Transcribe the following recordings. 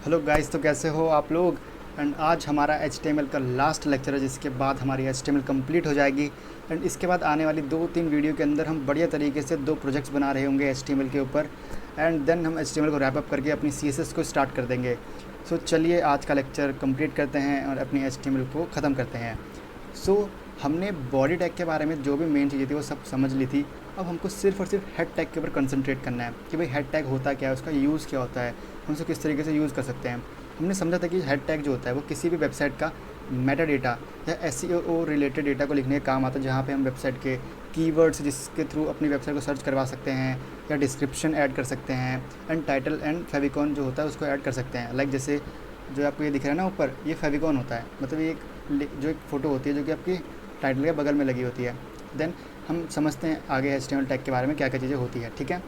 Hello guys, तो कैसे हो आप लोग। एंड आज हमारा HTML का लास्ट लेक्चर है, जिसके बाद हमारी HTML कंप्लीट हो जाएगी। एंड इसके बाद आने वाली 2-3 वीडियो के अंदर हम बढ़िया तरीके से 2 प्रोजेक्ट्स बना रहे होंगे HTML के ऊपर। एंड देन हम HTML को रैप अप करके अपनी CSS को स्टार्ट कर देंगे। सो चलिए आज का लेक्चर कंप्लीट करते हैं और अपनी HTML को ख़त्म करते हैं। सो हमने बॉडी टैग के बारे में जो भी मेन चीज़ें थी वो सब समझ ली थी। अब हमको सिर्फ और सिर्फ हेड टैग के ऊपर कंसंट्रेट करना है कि भाई हेड टैग होता क्या है, उसका यूज़ क्या होता है, हम उसे किस तरीके से यूज़ कर सकते हैं। हमने समझा था कि हेड टैग जो होता है वो किसी भी वेबसाइट का मेटा डेटा या SEO रिलेटेड डेटा को लिखने का काम आता है, जहाँ पे हम वेबसाइट के कीवर्ड्स जिसके थ्रू अपनी वेबसाइट को सर्च करवा सकते हैं या डिस्क्रिप्शन ऐड कर सकते हैं। एंड टाइटल एंड फेविकॉन जो होता है उसको ऐड कर सकते हैं। लाइक जैसे जो आपको ये दिख रहा है ना ऊपर, ये फेविकॉन होता है, मतलब ये एक फ़ोटो होती है जो कि आपकी टाइटल के बगल में लगी होती है। देन हम समझते हैं आगे HTML टैग के बारे में क्या क्या चीज़ें होती है। ठीक है,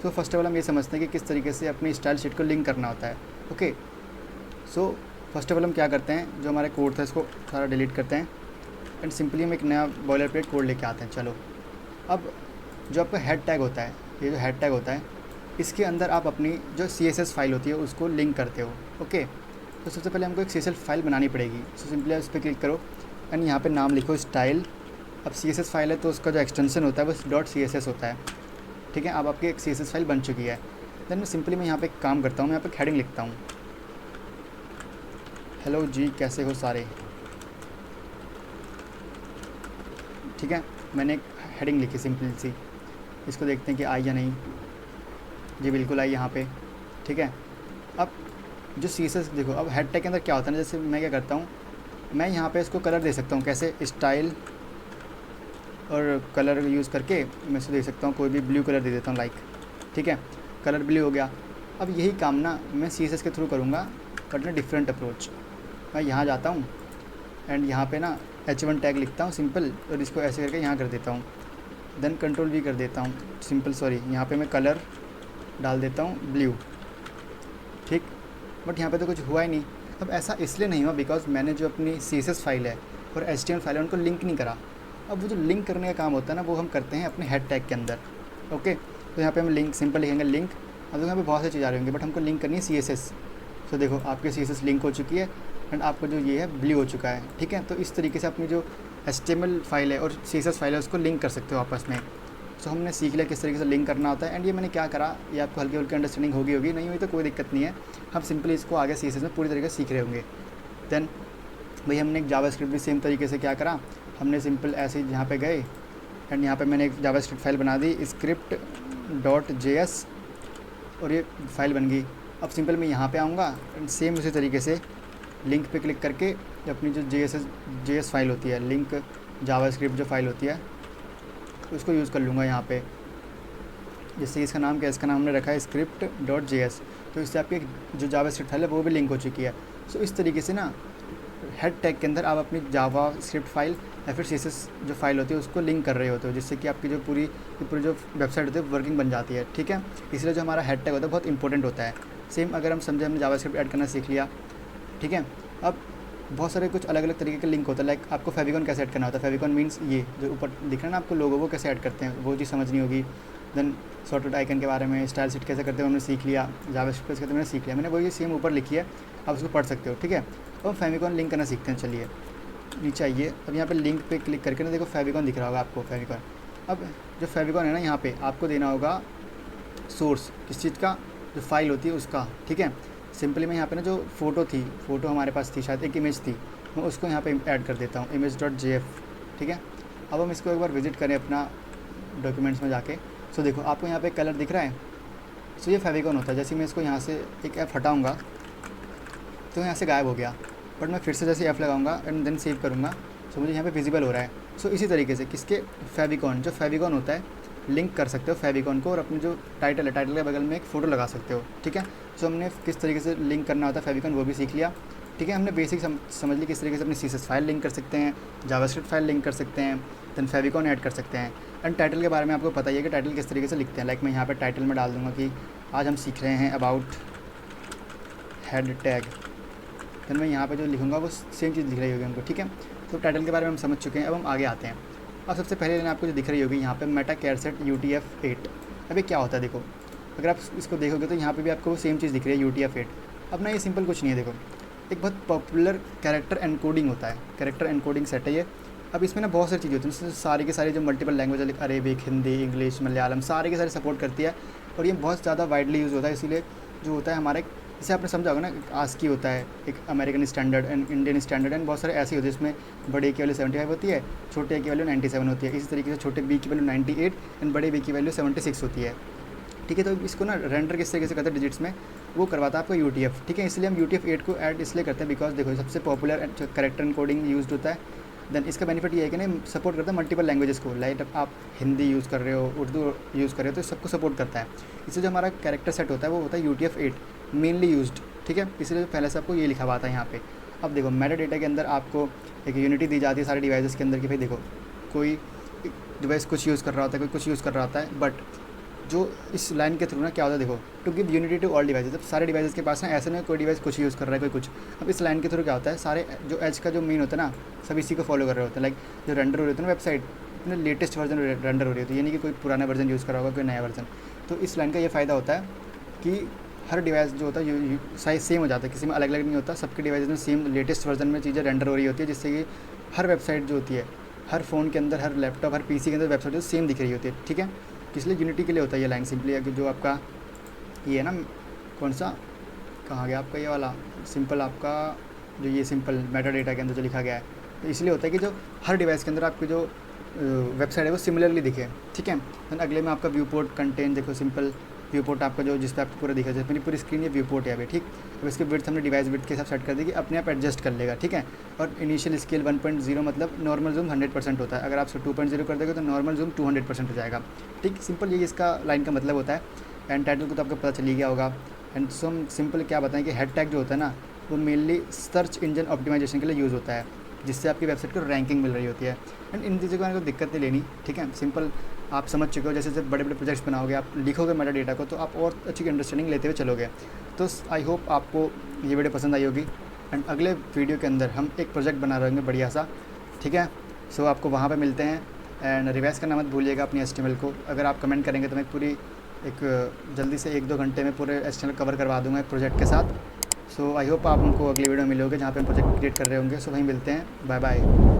तो फर्स्ट ऑफ ऑल हम ये समझते हैं कि किस तरीके से अपनी स्टाइल शीट को लिंक करना होता है। Okay, so first of all हम क्या करते हैं, जो हमारे कोड था इसको सारा डिलीट करते हैं एंड सिंपली हम एक नया बॉयलर प्लेट कोड लेके आते हैं। चलो, अब जो आपका हेड टैग होता है, ये जो हेड टैग होता है, इसके अंदर आप अपनी जो CSS फाइल होती है उसको लिंक करते हो। ओके, तो सबसे पहले हमको एक CSS फाइल बनानी पड़ेगी। सो सिंपली उस पर क्लिक करो एंड यहाँ पे नाम लिखो स्टाइल। अब CSS फाइल है तो उसका जो एक्सटेंशन होता है वो .css होता है। ठीक है, अब आपकी एक CSS फाइल बन चुकी है। देन मैं सिंपली यहाँ पे एक काम करता हूँ, मैं यहाँ पे हेडिंग लिखता हूँ, हेलो जी कैसे हो सारे। ठीक है, मैंने एक हेडिंग लिखी सिंपल सी, इसको देखते हैं कि आई या नहीं। जी बिल्कुल आई यहाँ पे। ठीक है, अब जो CSS देखो, अब हेड टैग के अंदर क्या होता है ना, जैसे मैं क्या करता हूँ, मैं यहाँ पे इसको कलर दे सकता हूँ। कैसे, स्टाइल और कलर यूज़ करके मैं इसको दे सकता हूँ, कोई भी ब्लू कलर दे देता हूँ लाइक। ठीक है, कलर ब्लू हो गया। अब यही काम ना मैं CSS के थ्रू करूँगा बट ना डिफरेंट अप्रोच। मैं यहाँ जाता हूँ एंड यहाँ पे ना H1 टैग लिखता हूँ सिंपल, और इसको ऐसे करके यहाँ कर देता हूँ। देन कंट्रोल V कर देता हूँ सिंपल, सॉरी यहाँ पे मैं कलर डाल देता हूँ ब्लू। ठीक, बट यहाँ पे तो कुछ हुआ ही नहीं। अब ऐसा इसलिए नहीं हुआ बिकॉज मैंने जो अपनी CSS फाइल है और HTML फाइल है उनको लिंक नहीं करा। अब वो जो लिंक करने का काम होता है ना, वो हम करते हैं अपने हेड टैग के अंदर। ओके, तो यहाँ पे हम लिंक सिंपल लिखेंगे लिंक। अब तो यहाँ पे बहुत सी चीज़ आ रही होंगी बट हमको लिंक करनी है CSS। तो देखो आपकी CSS लिंक हो चुकी है एंड आपका जो ये है ब्लू हो चुका है। ठीक है, तो इस तरीके से अपनी जो HTML फाइल है और CSS फाइल है उसको लिंक कर सकते हो आपस में। सो हमने सीख लिया किस तरीके से लिंक करना होता है। एंड ये मैंने क्या करा, ये आपको हल्की हल्की अंडरस्टैंडिंग होगी नहीं हुई तो कोई दिक्कत नहीं है, हम सिंपली इसको आगे CSS में पूरी तरीके से सीख रहे होंगे। देन भाई हमने एक जावास्क्रिप्ट भी सेम तरीके से क्या करा, हमने सिंपल ऐसे ही यहाँ पे गए एंड यहाँ पे मैंने एक जावास्क्रिप्ट फाइल बना दी script.js और ये फाइल बन गई। अब सिंपल मैं यहाँ पे आऊँगा एंड सेम उसी तरीके से लिंक पे क्लिक करके अपनी जो JS फाइल होती है, लिंक जावास्क्रिप्ट जो फाइल होती है उसको यूज़ कर लूँगा यहाँ पे। जैसे इसका नाम क्या है, इसका नाम हमने रखा है script.js, तो इससे आपकी जो जावास्क्रिप्ट फाइल है वो भी लिंक हो चुकी है। सो इस तरीके से ना हेड टैग के अंदर आप अपनी जावास्क्रिप्ट फाइल या फिर CSS जो फाइल होती है उसको लिंक कर रहे होते हो, जिससे कि आपकी जो पूरी जो वेबसाइट होती है वर्किंग बन जाती है। ठीक है, इसलिए जो हमारा हेड टैग होता है बहुत इंपॉर्टेंट होता है। सेम अगर हम समझे, हमने जावास्क्रिप्ट ऐड करना सीख लिया। ठीक है, अब बहुत सारे कुछ अलग अलग तरीके के लिंक होता है। लाइक आपको फेविकॉन कैसे ऐड करना होता है, फेविकॉन मीन्स ये जो ऊपर दिख रहा है ना आपको लोगो, वो कैसे ऐड करते हैं वो चीज़ समझनी होगी। देन सॉर्टेड आइकन के बारे में, स्टाइल शीट कैसे करते हैं हमने सीख लिया, जावास्क्रिप्ट कैसे करते हैं मैंने सीख लिया, मैंने वही सेम ऊपर लिखी है, आप उसको पढ़ सकते हो। ठीक है, अब हम फेविकॉन लिंक करना सीखते हैं। चलिए नीचे आइए, अब यहाँ पे लिंक पे क्लिक करके ना देखो फेविकॉन दिख रहा होगा आपको, फेविकॉन। अब जो फेविकॉन है ना, यहाँ पे आपको देना होगा सोर्स, किस चीज़ का, जो फाइल होती है उसका। ठीक है, सिंपली मैं यहाँ पे ना जो फ़ोटो हमारे पास थी, शायद एक इमेज थी, मैं उसको यहाँ पे ऐड कर देता हूँ image.jf। ठीक है, अब हम इसको एक बार विज़िट करें अपना डॉक्यूमेंट्स में जाके। सो देखो आपको यहाँ पे कलर दिख रहा है, सो ये फेविकॉन होता है। जैसे मैं इसको यहाँ से एक F हटाऊँगा तो यहाँ से गायब हो गया, बट मैं फिर से जैसे F लगाऊंगा एंड देन सेव करूँगा तो मुझे यहाँ पे विजिबल हो रहा है। सो इसी तरीके से किसके, फेविकॉन, जो फेविकॉन होता है लिंक कर सकते हो फेविकॉन को, और अपनी जो टाइटल है, टाइटल के बगल में एक फ़ोटो लगा सकते हो। ठीक है, सो हमने किस तरीके से लिंक करना होता है फेविकॉन वो भी सीख लिया। ठीक है, हमने बेसिक समझ ली किस तरीके से अपनी CSS फाइल लिंक कर सकते हैं, जावास्क्रिप्ट फाइल लिंक कर सकते हैं, देन फेविकॉन ऐड कर सकते हैं। एंड टाइटल के बारे में आपको पता ही है कि टाइटल किस तरीके से लिखते हैं। लाइक मैं यहाँ पर टाइटल में डाल दूँगा कि आज हम सीख रहे हैं अबाउट हेड टैग। देन मैं यहाँ पे जो लिखूँगा वो सेम चीज़ दिख रही होगी हमको। ठीक है, तो टाइटल के बारे में हम समझ चुके हैं, अब हम आगे आते हैं। अब सबसे पहले आपको जो दिख रही होगी यहाँ पे मेटा कैरसेट UTF-8। अभी क्या होता है देखो, अगर आप इसको देखोगे तो यहाँ पे भी आपको सेम चीज़ दिख रही है UTF-8। अब ना ये सिंपल कुछ नहीं है, देखो एक बहुत पॉपुलर कैरेक्टर एनकोडिंग होता है, कैरेक्टर एनकोडिंग सेट है ये। अब इसमें ना बहुत सारी चीज़ें होती हैं, इसमें सारी के सारी जो मल्टीपल लैंग्वेज है, अरेबिक, हिंदी, इंग्लिश, मलयालम, सारे के सारे सपोर्ट करती है और ये बहुत ज़्यादा वाइडली यूज़ होता है। इसीलिए जो होता है हमारा एक, जैसे आपने समझा होगा ना, आस्की होता है, एक American standard and Indian standard and बहुत सारे ऐसे होते हैं, जिसमें बड़े की वैल्यू 75 होती है, छोटे की वैल्यू 97 होती है। इसी तरीके से छोटे बी की वैल्यू 98 एंड बड़े बी की वैल्यू 76 होती है। ठीक है, तो इसको ना रेंडर किस तरीके से करते हैं डिजिट्स में, वो करवाता है आपको UTF। ठीक है, इसलिए हम UTF-8 को ऐड इसलिए करते हैं बिकॉज देखो सबसे पॉपुलर कैरेक्टर एनकोडिंग यूज्ड होता है। देन इसका बेनिफिट ये है कि ना सपोर्ट करता है मल्टीपल लैंग्वेजेस को, लाइक आप हिंदी यूज़ कर रहे हो, उर्दू यूज़ कर रहे हो, तो सबको सपोर्ट करता है। इससे जो हमारा कैरेक्टर सेट होता है वो होता है UTF-8 मेनली यूज्ड। ठीक है, इसलिए पहले से आपको ये लिखा हुआ था यहाँ पे। अब देखो मेटा डेटा के अंदर आपको एक यूनिटी दी जाती है सारे डिवाइसेस के अंदर कि भाई देखो कोई डिवाइस कुछ यूज़ कर रहा होता है, कोई कुछ यूज़ कर रहा होता है, बट जो इस लाइन के थ्रू ना क्या होता है, देखो to give unity to all devices. अब सारे डिवाइसेस के पास ना ऐसे नहीं कोई डिवाइस कुछ यूज़ कर रहा है, कोई कुछ। अब इस लाइन के थ्रू क्या होता है, सारे जो एज का जो मेन होता है ना, सब इसी को फॉलो कर रहे होते हैं। लाइक जो रेंडर हो रही होती है ना वेबसाइट, अपने लेटेस्ट वर्जन रेंडर हो रही होती है, ये नहीं कि कोई पुराना वर्जन यूज़ करा होगा, कोई नया वर्जन। तो इस लाइन का ये फ़ायदा होता है कि हर डिवाइस जो होता है साइज सेम हो जाता है, किसी में अलग अलग नहीं होता, सबके डिवाइस में सेम लेटेस्ट वर्जन में चीज़ें रेंडर हो रही होती है, जिससे कि हर वेबसाइट जो होती है, हर फ़ोन के अंदर, हर लैपटॉप, हर PC के अंदर वेबसाइट जो सेम दिख रही होती है। ठीक है, इसलिए यूनिटी के लिए होता है ये लाइन। सिंपली है कि जो आपका ये है ना, कौन सा कहाँ गया आपका ये वाला सिंपल, आपका जो ये सिंपल मेटा डेटा के अंदर जो लिखा गया है, तो इसलिए होता है कि जो हर डिवाइस के अंदर आपकी जो वेबसाइट है वो सिमिलरली दिखे। ठीक है, देन अगले में आपका व्यू पोर्ट कंटेंट, देखो सिंपल व्यू पोर्ट आपका जो जिस पर आपको पूरा दिखा, जैसे मेरी पूरी स्क्रीन ये व्यू पोर्ट है अभी। ठीक, अब इसकी विड्थ हमने डिवाइस विड्थ के हिसाब सेट कर दी कि अपने आप एडजस्ट कर लेगा। ठीक है, और इनिशियल स्केल 1.0 मतलब नॉर्मल जूम 100% होता है, अगर आप 2.0 कर देंगे तो नॉर्मल जूम 200% हो जाएगा। ठीक, सिंपल ये इसका लाइन का मतलब होता है। एंड टाइटल को तो आपको पता चल ही गया होगा। एंड सो हम सिंपल क्या बताएं कि हेड टैग जो होता है ना, वो मेनली सर्च इंजन ऑप्टिमाइजेशन के लिए यूज़ होता है, जिससे आपकी वेबसाइट को रैंकिंग मिल रही होती है। एंड इन चीज़ों को दिक्कत नहीं लेनी। ठीक है, सिंपल आप समझ चुके हो, जैसे जब बड़े बड़े प्रोजेक्ट्स बनाओगे, आप लिखोगे मेटा डेटा को, तो आप और अच्छी अंडरस्टैंडिंग लेते हुए चलोगे। तो आई होप आपको ये वीडियो पसंद आई होगी। एंड अगले वीडियो के अंदर हम एक प्रोजेक्ट बना रहे होंगे बढ़िया सा। ठीक है, सो आपको वहाँ पे मिलते हैं। एंड रिवाइज़ करना मत भूलिएगा अपनी HTML को। अगर आप कमेंट करेंगे तो मैं पूरी एक जल्दी से 1-2 घंटे में पूरे HTML कवर करवा दूँगा एक प्रोजेक्ट के साथ। सो आई होप आप हमको अगली वीडियो में मिलोगे जहाँ पे हम प्रोजेक्ट क्रिएट कर रहे होंगे। सो वहीं मिलते हैं, बाय बाय।